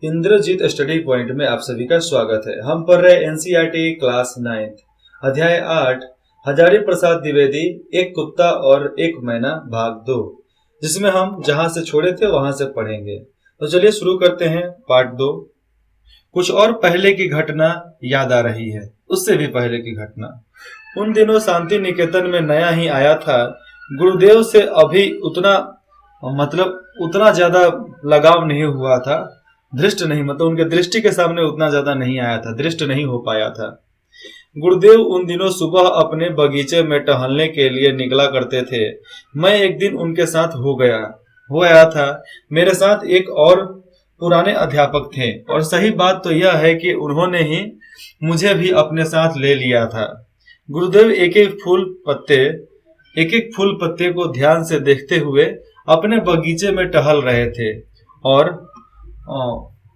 Indrajit study point में आप सभी का स्वागत है। हम पढ़ रहे एनसीईआरटी क्लास 9 अध्याय 8 हजारी प्रसाद द्विवेदी एक कुत्ता और एक मैना भाग 2, जिसमें हम जहां से छोड़े थे वहां से पढ़ेंगे। तो चलिए शुरू करते हैं पार्ट 2। कुछ और पहले की घटना याद आ रही है, उससे भी पहले की घटना। उन दिनों शांति निकेतन में नया ही आया था। गुरुदेव से अभी उतना ज्यादा लगाव नहीं हुआ था, दृष्ट नहीं, मतलब उनके दृष्टि के सामने उतना ज्यादा नहीं आया था, दृष्ट नहीं हो पाया था। गुरुदेव उन दिनों सुबह अपने बगीचे में टहलने के लिए निकला करते थे। मैं एक दिन उनके साथ हो आया था। मेरे साथ एक और पुराने अध्यापक थे, और सही बात तो यह है कि उन्होंने ही मुझे भी अपने साथ ले लिया था। गुरुदेव एक एक फूल पत्ते को ध्यान से देखते हुए अपने बगीचे में टहल रहे थे, और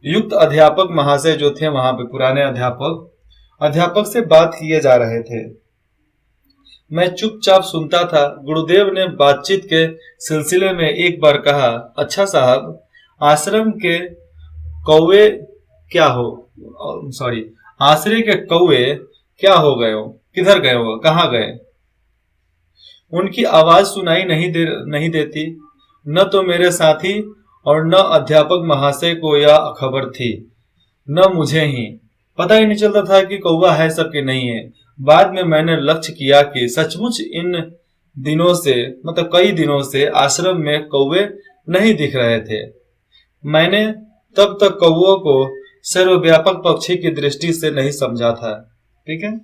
युक्त अध्यापक महाशय जो थे वहां पे पुराने अध्यापक से बात किए जा रहे थे। मैं चुपचाप सुनता था। गुरुदेव ने बातचीत के सिलसिले में एक बार कहा, अच्छा साहब, आश्रम के कौवे आश्रय के कौवे क्या हो गए हो, किधर गए हो, कहाँ गए? उनकी आवाज सुनाई नहीं देती। न तो मेरे साथी और न अध्यापक महाशय को यह खबर थी, न मुझे ही। पता ही नहीं चलता था कि कौवा है सब कि नहीं है। बाद में मैंने लक्ष्य किया कि सचमुच इन दिनों से, मतलब कई दिनों से आश्रम में कौवे नहीं दिख रहे थे। मैंने तब तक कौवों को सर्वव्यापक पक्षी की दृष्टि से नहीं समझा था। ठीक है।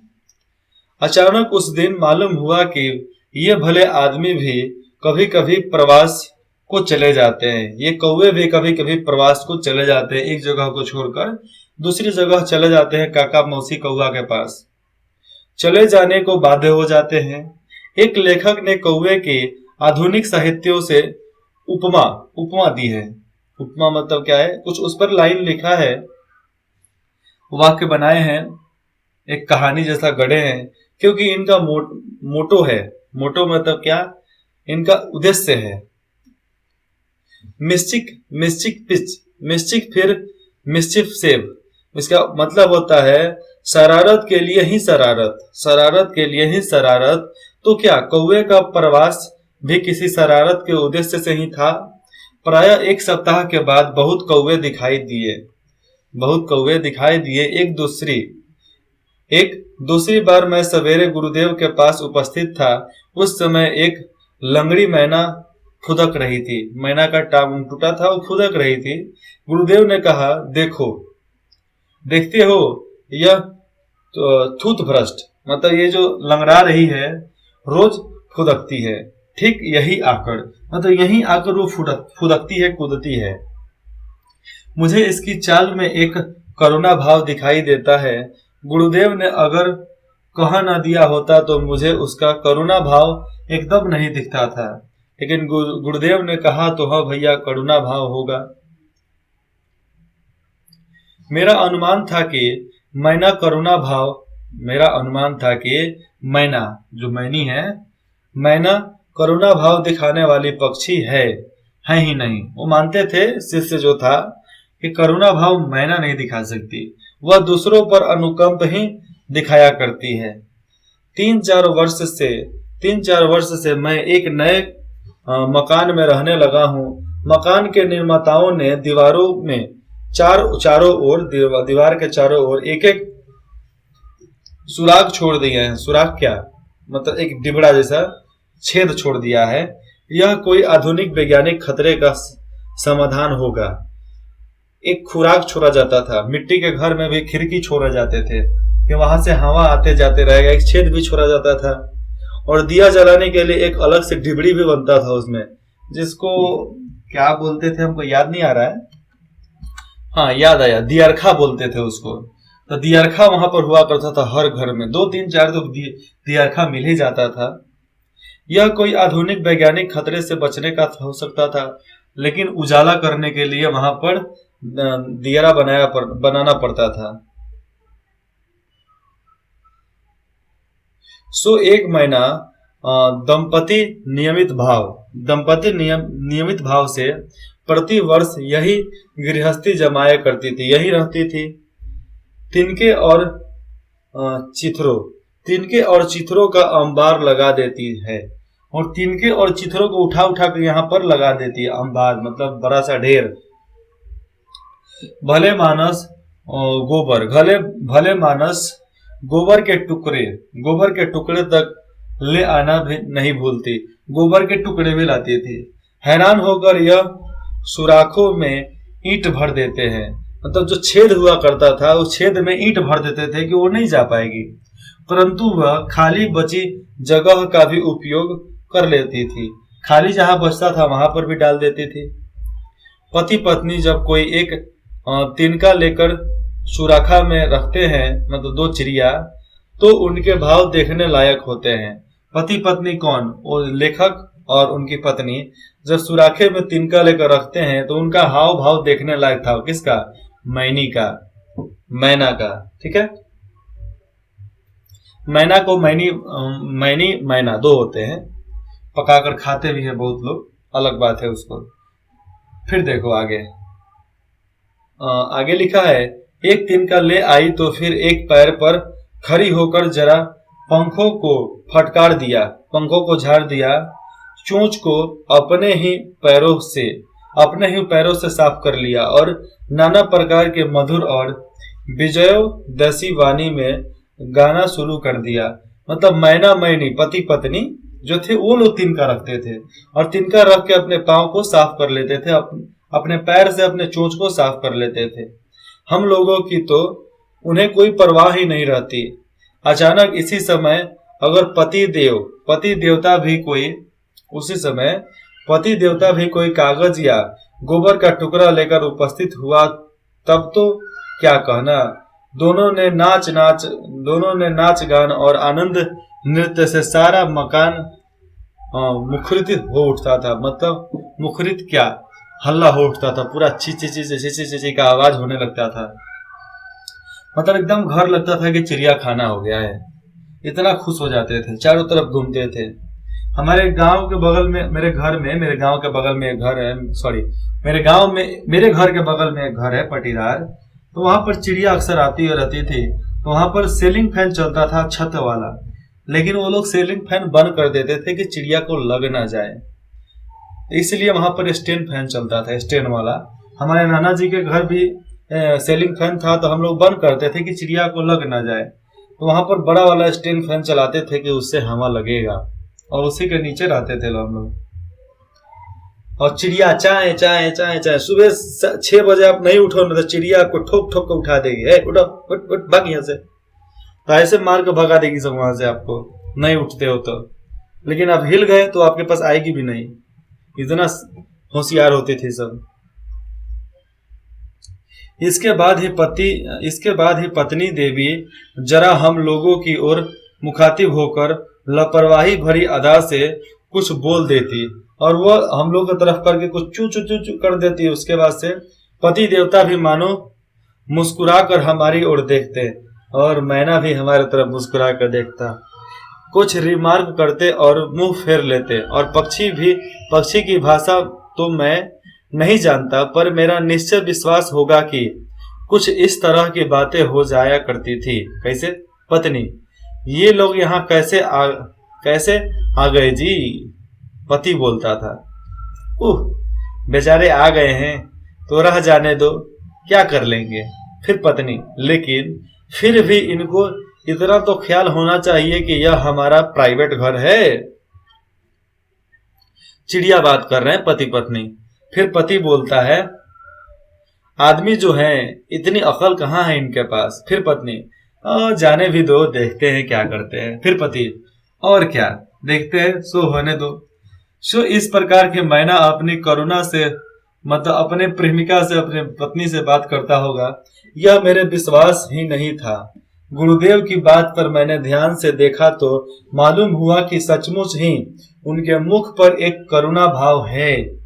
अचानक उस दिन मालूम हुआ कि ये भले आदमी भी कभी कभी प्रवास को चले जाते हैं। ये कौवे भी कभी कभी प्रवास को चले जाते हैं, एक जगह को छोड़कर दूसरी जगह चले जाते हैं, काका मौसी कौवा के पास चले जाने को बाध्य हो जाते हैं। एक लेखक ने कौवे की आधुनिक साहित्यों से उपमा दी है। उपमा मतलब क्या है, कुछ उस पर लाइन लिखा है, वाक्य बनाए हैं, एक कहानी जैसा गढ़े हैं, क्योंकि इनका मोटो है। मोटो मतलब क्या, इनका उद्देश्य है मिस्चिक फिर मिस्चिफ सेव। इसका मतलब होता है शरारत के लिए ही शरारत। तो क्या कौवे का प्रवास भी किसी शरारत के उद्देश्य से ही था? प्रायः एक सप्ताह के बाद बहुत कौवे दिखाई दिए। एक दूसरी बार मैं सवेरे गुरुदेव के पास उपस्थित था। उस समय एक लंगड़ी मैना फुदक रही थी। मैना का टांग टूटा था, वो फुदक रही थी। गुरुदेव ने कहा, देखते हो यह थूथ भ्रष्ट, मतलब ये जो लंगड़ा रही है रोज फुदकती है। ठीक यही आकर वो फुदकती है, कूदती है। मुझे इसकी चाल में एक करुणा भाव दिखाई देता है। गुरुदेव ने अगर कह न दिया होता तो मुझे उसका करुणा भाव एकदम नहीं दिखता था, लेकिन गुरुदेव ने कहा तो हाँ भैया, करुणा भाव होगा। मेरा अनुमान था कि मैना जो मैनी है, मैना करुणा भाव दिखाने वाली पक्षी है ही नहीं। वो मानते थे, शिष्य जो था, कि करुणा भाव मैना नहीं दिखा सकती, वह दूसरों पर अनुकंप ही दिखाया करती है। 3-4 वर्ष से मैं एक नए मकान में रहने लगा हूँ। मकान के निर्माताओं ने दीवारों में दीवार के चारों ओर एक एक सुराग छोड़ दिए हैं। सुराग क्या मतलब, एक डिबड़ा जैसा छेद छोड़ दिया है। यह कोई आधुनिक वैज्ञानिक खतरे का समाधान होगा। एक खुराक छोड़ा जाता था। मिट्टी के घर में भी खिड़की छोड़े जाते थे कि वहां से हवा आते जाते रहेगा। एक छेद भी छोड़ा जाता था, और दिया जलाने के लिए एक अलग से डिबड़ी भी बनता था उसमें, जिसको क्या बोलते थे हमको याद नहीं आ रहा है। हाँ, याद आया, दियरखा बोलते थे उसको। तो दियरखा वहां पर हुआ करता था हर घर में, 2-3-4 तो दियरखा मिल ही जाता था। यह कोई आधुनिक वैज्ञानिक खतरे से बचने का हो सकता था, लेकिन उजाला करने के लिए वहां पर दियरा बनाना पड़ता था। सो एक महीना दंपति नियमित भाव से प्रति वर्ष यही गृहस्थी जमाया करती थी, यही रहती थी। तिनके और चिथरों, तिनके और चिथरों का अंबार लगा देती है, और तिनके और चिथरों को उठा उठा कर यहाँ पर लगा देती है। अंबार मतलब बड़ा सा ढेर। भले मानस गोबर, भले मानस गोबर के टुकड़े तक ले आना भी नहीं भूलती, गोबर के टुकड़े भी लाती थी। हैरान होकर यह सुराखों में ईंट भर देते हैं, मतलब जो छेद हुआ करता था उस छेद में ईंट भर देते थे कि वो नहीं जा पाएगी, परंतु वह खाली बची जगह का भी उपयोग कर लेती थी। खाली जहां बचता था वहां पर भी डाल देती थी। पति पत्नी जब कोई एक तिनका लेकर सुराखा में रखते हैं, मतलब दो चिड़िया, तो उनके भाव देखने लायक होते हैं। पति पत्नी कौन? वो लेखक और उनकी पत्नी जब सुराखे में तिनका लेकर रखते हैं तो उनका हाव भाव देखने लायक था। किसका? मैनी का, मैना का। ठीक है, मैना को मैनी मैना दो होते हैं, पकाकर खाते भी हैं बहुत लोग, अलग बात है उसको। फिर देखो आगे, आगे लिखा है, एक तिनका ले आई तो फिर एक पैर पर खड़ी होकर जरा पंखों को फटकार दिया, पंखों को झाड़ दिया, चोंच को अपने ही पैरों से साफ कर लिया और नाना प्रकार के मधुर और विजयोदसी वाणी में गाना शुरू कर दिया। मतलब मैना मैनी पति पत्नी जो थे वो लोग तिनका रखते थे, और तिनका रख के अपने पाँव को साफ कर लेते थे, अपने पैर से अपने चोंच को साफ कर लेते थे। हम लोगों की तो उन्हें कोई परवाह ही नहीं रहती। अचानक इसी समय अगर पति देवता भी कोई कागज या गोबर का टुकड़ा लेकर उपस्थित हुआ तब तो क्या कहना। दोनों ने नाच गान और आनंद नृत्य से सारा मकान मुखरित हो उठता था। मतलब मुखरित क्या, हल्ला हो उठता था, पूरा ची ची ची ची ची ची का आवाज होने लगता था। मतलब एकदम घर लगता था कि चिड़िया खाना हो गया है, इतना खुश हो जाते थे, चारों तरफ घूमते थे। हमारे गांव के बगल में, मेरे घर के बगल में एक घर है, मेरे घर के बगल में एक घर है पटीदार, तो वहां पर चिड़िया अक्सर आती और रहती थी। तो वहां पर सीलिंग फैन चलता था छत वाला, लेकिन वो लोग सीलिंग फैन बंद कर देते थे कि चिड़िया को लग ना जाए, इसलिए वहां पर स्टैंड फैन चलता था, स्टैंड वाला। हमारे नाना जी के घर भी सीलिंग फैन था, तो हम लोग बंद करते थे कि चिड़िया को लग ना जाए। तो वहां पर बड़ा वाला स्टैंड फैन चलाते थे कि उससे हवा लगेगा, और उसी के नीचे रहते थे हम लोग। और चिड़िया चाय चाय चाय चाय, सुबह 6 बजे आप नहीं उठो ना तो चिड़िया आपको ठोक ठोक कर उठा देगी, उठो उठ उठ भाग यहाँ से, तो ऐसे मार के भगा देगी सब वहां से आपको, नहीं उठते हो तो। लेकिन आप हिल गए तो आपके पास आएगी भी नहीं, इतना होशियार होते थे सब। इसके बाद ही पत्नी देवी जरा हम लोगों की ओर मुखातिब होकर लापरवाही भरी अदा से कुछ बोल देती, और वह हम लोग की तरफ करके कुछ चू चू चू चू कर देती। उसके बाद से पति देवता भी मानो मुस्कुरा कर हमारी ओर देखते, और मैना भी हमारी तरफ मुस्कुरा कर देखता, कुछ रिमार्क करते और मुंह फेर लेते। और पक्षी की भाषा तो मैं नहीं जानता, पर मेरा निश्चय विश्वास होगा कि कुछ इस तरह की बातें हो जाया करती थी। कैसे? पत्नी, ये लोग यहाँ कैसे आ गए जी? पति बोलता था, बेचारे आ गए हैं तो रह जाने दो, क्या कर लेंगे। फिर पत्नी, लेकिन फिर भी इनको इतना तो ख्याल होना चाहिए कि यह हमारा प्राइवेट घर है। चिड़िया बात कर रहे हैं पति पत्नी। फिर पति बोलता है, आदमी जो है इतनी अकल कहाँ है इनके पास। फिर पत्नी, जाने भी दो, देखते हैं क्या करते हैं। फिर पति, और क्या देखते हैं, सो होने दो। सो इस प्रकार के मैना अपनी करुणा से, मतलब अपने प्रेमिका से, अपने पत्नी से बात करता होगा, यह मेरे विश्वास ही नहीं था। गुरुदेव की बात पर मैंने ध्यान से देखा तो मालूम हुआ कि सचमुच ही उनके मुख पर एक करुणा भाव है,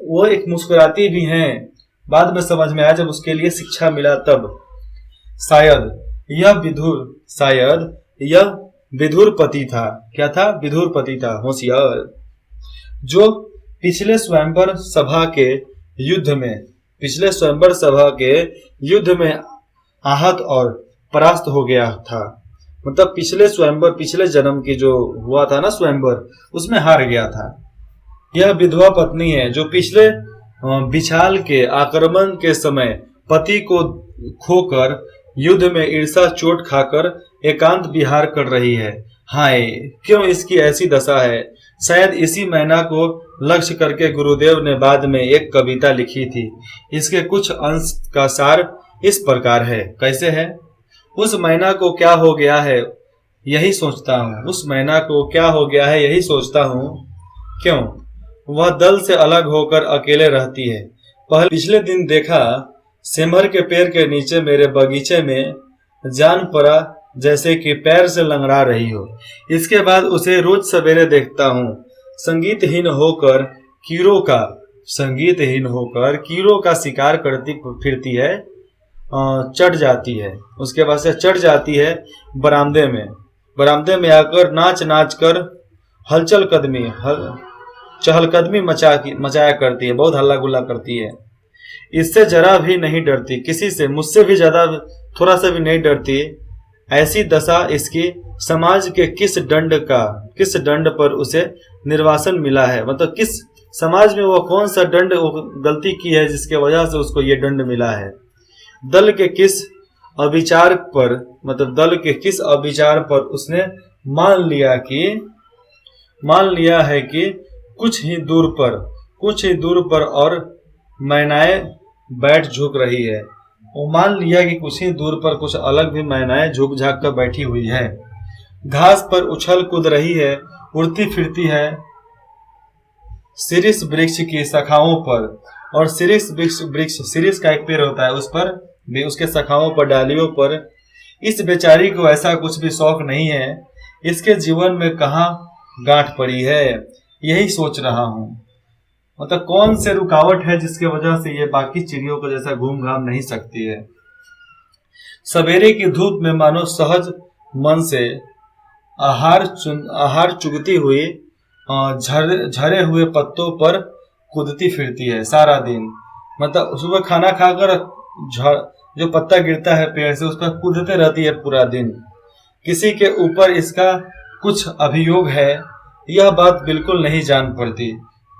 वो एक मुस्कुराती भी हैं। बाद में समझ में आया जब उसके लिए शिक्षा मिला तब। शायद यह विधुर पति था। क्या था? विधुर पति था, होशियार, जो पिछले स्वयंवर सभा के युद्ध में आहत और परास्त हो गया था। मतलब पिछले जन्म की जो हुआ था ना स्वयंवर, उसमें हार गया था। यह विधवा पत्नी है जो पिछले बिछाल के आक्रमण के समय पति को खोकर युद्ध में ईर्षा चोट खाकर एकांत विहार कर रही है। हाय, क्यों इसकी ऐसी दशा है। शायद इसी मैना को लक्ष्य करके गुरुदेव ने बाद में एक कविता लिखी थी। इसके कुछ अंश का सार इस प्रकार है। कैसे है? उस मैना को क्या हो गया है यही सोचता हूँ। क्यों वह दल से अलग होकर अकेले रहती है। पिछले दिन देखा, सिमर के पेड़ के नीचे मेरे बगीचे में जान पड़ा जैसे कि पैर से लंगड़ा रही हो। इसके बाद उसे रोज सवेरे देखता हूँ, संगीतहीन होकर कीड़ों का शिकार करती फिरती है। चढ़ जाती है बरामदे में आकर नाच कर चहलकदमी मचाया करती है, बहुत हल्ला गुल्ला करती है। इससे जरा भी नहीं डरती किसी से, मुझसे भी ज्यादा थोड़ा सा भी नहीं डरती। ऐसी दशा इसकी समाज के किस दंड पर उसे निर्वासन मिला है। मतलब किस समाज में वो कौन सा दंड गलती की है जिसके वजह से उसको ये दंड मिला है। दल के किस अविचार पर उसने मान लिया है कि कुछ ही दूर पर और मैनाएं बैठ झुक रही है। वो मान लिया कि कुछ ही दूर पर कुछ अलग भी मैनाएं झुक झाक कर बैठी हुई है। घास पर उछल कूद रही है, उड़ती फिरती है सिरिस वृक्ष की शाखाओं पर। और सिरिस का एक पेड़ होता है, उस पर भी, उसके शाखाओं पर, डालियों पर। इस बेचारी को ऐसा कुछ भी शौक नहीं है। इसके जीवन में कहाँ गांठ पड़ी है, यही सोच रहा हूँ। मतलब कौन से रुकावट है जिसके वजह से ये बाकी चिड़ियों को जैसा घूम घाम नहीं सकती है। सवेरे की धूप में मानो सहज मन से आहार चुगती हुई झरे हुए पत्तों पर कूदती फिरती है सारा दिन। मतलब सुबह खाना खाकर जो पत्ता गिरता है पेड़ से, उस पर कूदते रहती है पूरा दिन। किसी के ऊपर इसका कुछ अभियोग है, यह बात बिल्कुल नहीं जान पड़ती।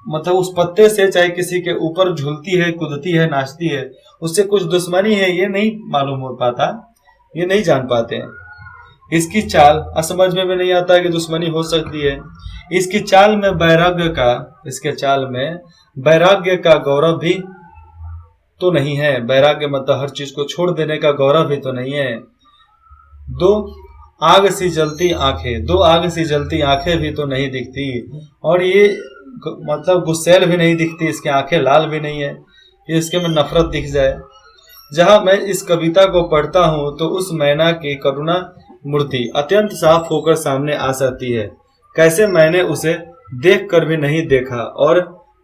मतलब उस पत्ते से चाहे किसी के ऊपर झूलती है, कूदती है, नाचती है, उससे कुछ दुश्मनी है, ये नहीं मालूम हो पाता, ये नहीं जान पाते। इसकी चाल समझ में भी नहीं आता कि दुश्मनी हो सकती है। इसके चाल में वैराग्य का गौरव भी तो नहीं है। वैराग्य मतलब हर चीज को छोड़ देने का गौरव भी तो नहीं है। दो आग सी जलती आंखें भी तो नहीं दिखती। और ये मतलब गुस्सैल भी नहीं दिखती, इसकी आंखें लाल भी नहीं है कि इसके में नफरत दिख जाए। जहां मैं इस कविता को पढ़ता हूं तो उस मैना की करुणा मूर्ति अत्यंत साफ होकर सामने आ सकती है। कैसे मैंने उसे देख कर भी नहीं देखा, और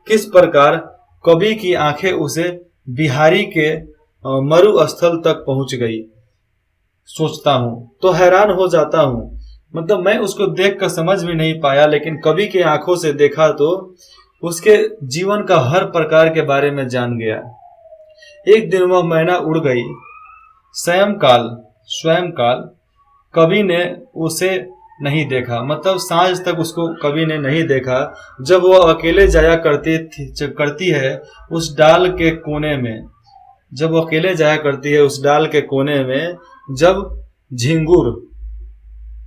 किस प्रकार कवि की आंखें उसे बिहारी के मरुस्थल तक पहुंच गई, सोचता हूं तो हैरान हो जाता हूं। मतलब मैं उसको देख कर समझ भी नहीं पाया, लेकिन कवि के आंखों से देखा तो उसके जीवन का हर प्रकार के बारे में जान गया। एक दिन वह मैना उड़ गई। स्वयंकाल कवि ने उसे नहीं देखा। मतलब सांझ तक उसको कवि ने नहीं देखा। जब वह अकेले जाया करती है उस डाल के कोने में, जब झिंगुर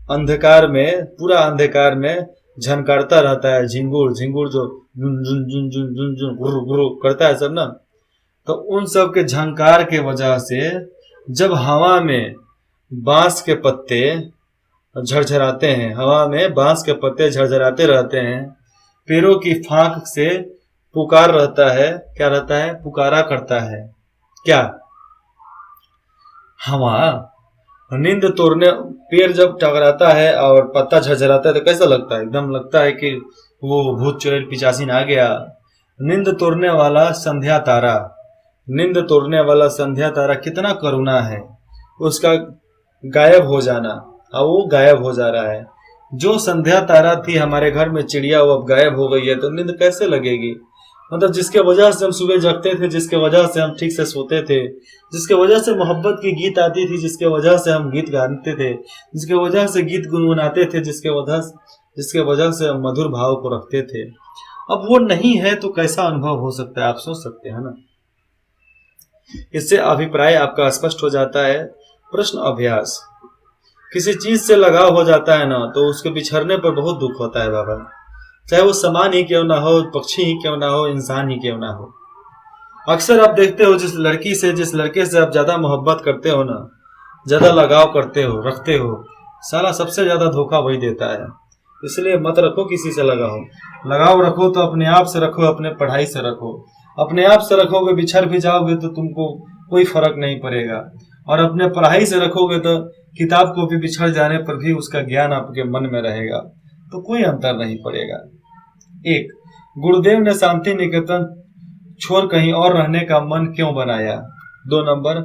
पूरा अंधकार में झनकारता रहता है। झिंगुर जो जुन जुन जुन जुन जुन जुन गुरु गुरु करता है सब ना, तो उन सब के झंकार के वजह से जब हवा में बांस के पत्ते झरझराते हैं, पेड़ों की फांक से पुकारा करता है क्या हवा। नींद तोड़ने पेड़ जब टकराता है और पत्ता झरझराता है तो कैसा लगता है? एकदम लगता है कि वो भूत चुड़ैल पिचासीन आ गया। नींद तोड़ने वाला संध्या तारा कितना करुणा है, उसका गायब हो जाना। अब वो गायब हो जा रहा है। जो संध्या तारा थी हमारे घर में चिड़िया, वो अब गायब हो गई है, तो नींद कैसे लगेगी? मतलब जिसके वजह से हम सुबह जगते थे, जिसके वजह से हम ठीक से सोते थे, जिसके वजह से मोहब्बत की गीत आती थी, जिसके वजह से हम गीत गाते थे, जिसके वजह से गीत गुनगुनाते थे, जिसके वजह से हम मधुर भाव को रखते थे, अब वो नहीं है तो कैसा अनुभव हो सकता है? आप सोच सकते हैं ना। इससे अभिप्राय आपका स्पष्ट हो जाता है। प्रश्न अभ्यास। किसी चीज से लगाव हो जाता है ना, तो उसके बिछड़ने पर बहुत दुख होता है बाबा, चाहे वो सामान ही क्यों ना हो, पक्षी ही क्यों ना हो, इंसान ही क्यों ना हो। अक्सर आप देखते हो जिस लड़के से आप ज्यादा मोहब्बत करते हो ना, ज्यादा लगाव करते हो, रखते हो, साला सबसे ज्यादा धोखा वही देता है। इसलिए मत रखो किसी से लगाव रखो तो अपने आप से रखो, अपने पढ़ाई से रखो। अपने आप से रखोगे, बिछड़ भी जाओगे तो तुमको कोई फर्क नहीं पड़ेगा, और अपने पढ़ाई से रखोगे तो किताब को भी बिछड़ जाने पर भी उसका ज्ञान आपके मन में रहेगा, तो कोई अंतर नहीं पड़ेगा। 1. गुरुदेव ने शांति निकेतन छोड़ कहीं और रहने का मन क्यों बनाया? 2 नंबर,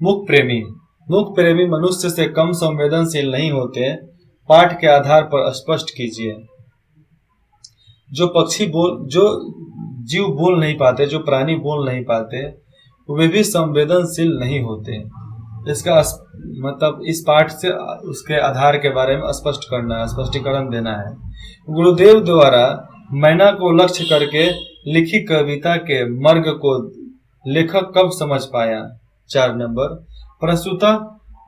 मुख प्रेमी मनुष्य से कम संवेदनशील नहीं होते, पाठ के आधार पर स्पष्ट कीजिए। जो जीव बोल नहीं पाते, जो प्राणी बोल नहीं पाते, वे भी संवेदनशील नहीं होते। इसका मतलब इस पाठ से उसके आधार के बारे में स्पष्ट करना है, स्पष्टीकरण देना है। गुरुदेव द्वारा मैना को लक्ष्य करके लिखी कविता के मर्ग को लेखक कब समझ पाया? 4 नंबर, प्रस्तुतः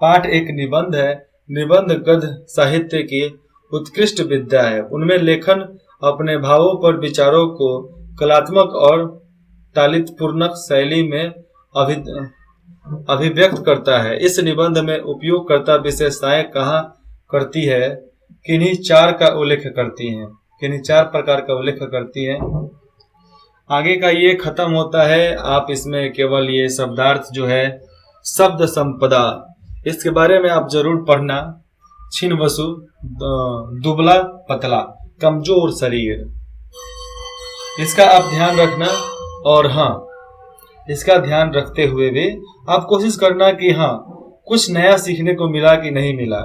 पाठ एक निबंध है। निबंध गद्य साहित्य की उत्कृष्ट विद्या है। उनमें लेखन अपने भावों पर विचारों को कलात्मक और तालितपूर्णक शैली में अभिव्यक्त करता है। इस निबंध में उपयोगकर्ता विशेषताएं कहाँ करती है, किन्हीं 4 का उल्लेख करती हैं, किन्हीं 4 प्रकार का उल्लेख करती है। आगे का ये खत्म होता है। आप इसमें केवल ये शब्दार्थ जो है, शब्द संपदा, इसके बारे में आप जरूर पढ़ना। छिन्न वसु, दुबला पतला, कमजोर शरीर, इसका आप ध्यान रखना। और हाँ, इसका ध्यान रखते हुए भी आप कोशिश करना कि हाँ, कुछ नया सीखने को मिला कि नहीं मिला।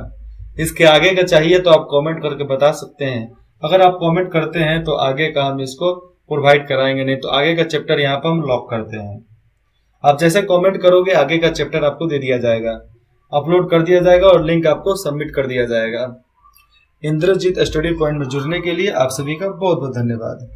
इसके आगे का चाहिए तो आप कमेंट करके बता सकते हैं। अगर आप कमेंट करते हैं तो आगे का हम इसको प्रोवाइड कराएंगे, नहीं तो आगे का चैप्टर यहाँ पर हम लॉक करते हैं। आप जैसे कमेंट करोगे आगे का चैप्टर आपको दे दिया जाएगा, अपलोड कर दिया जाएगा और लिंक आपको सबमिट कर दिया जाएगा। इंद्रजीत स्टडी पॉइंट में जुड़ने के लिए आप सभी का बहुत बहुत धन्यवाद।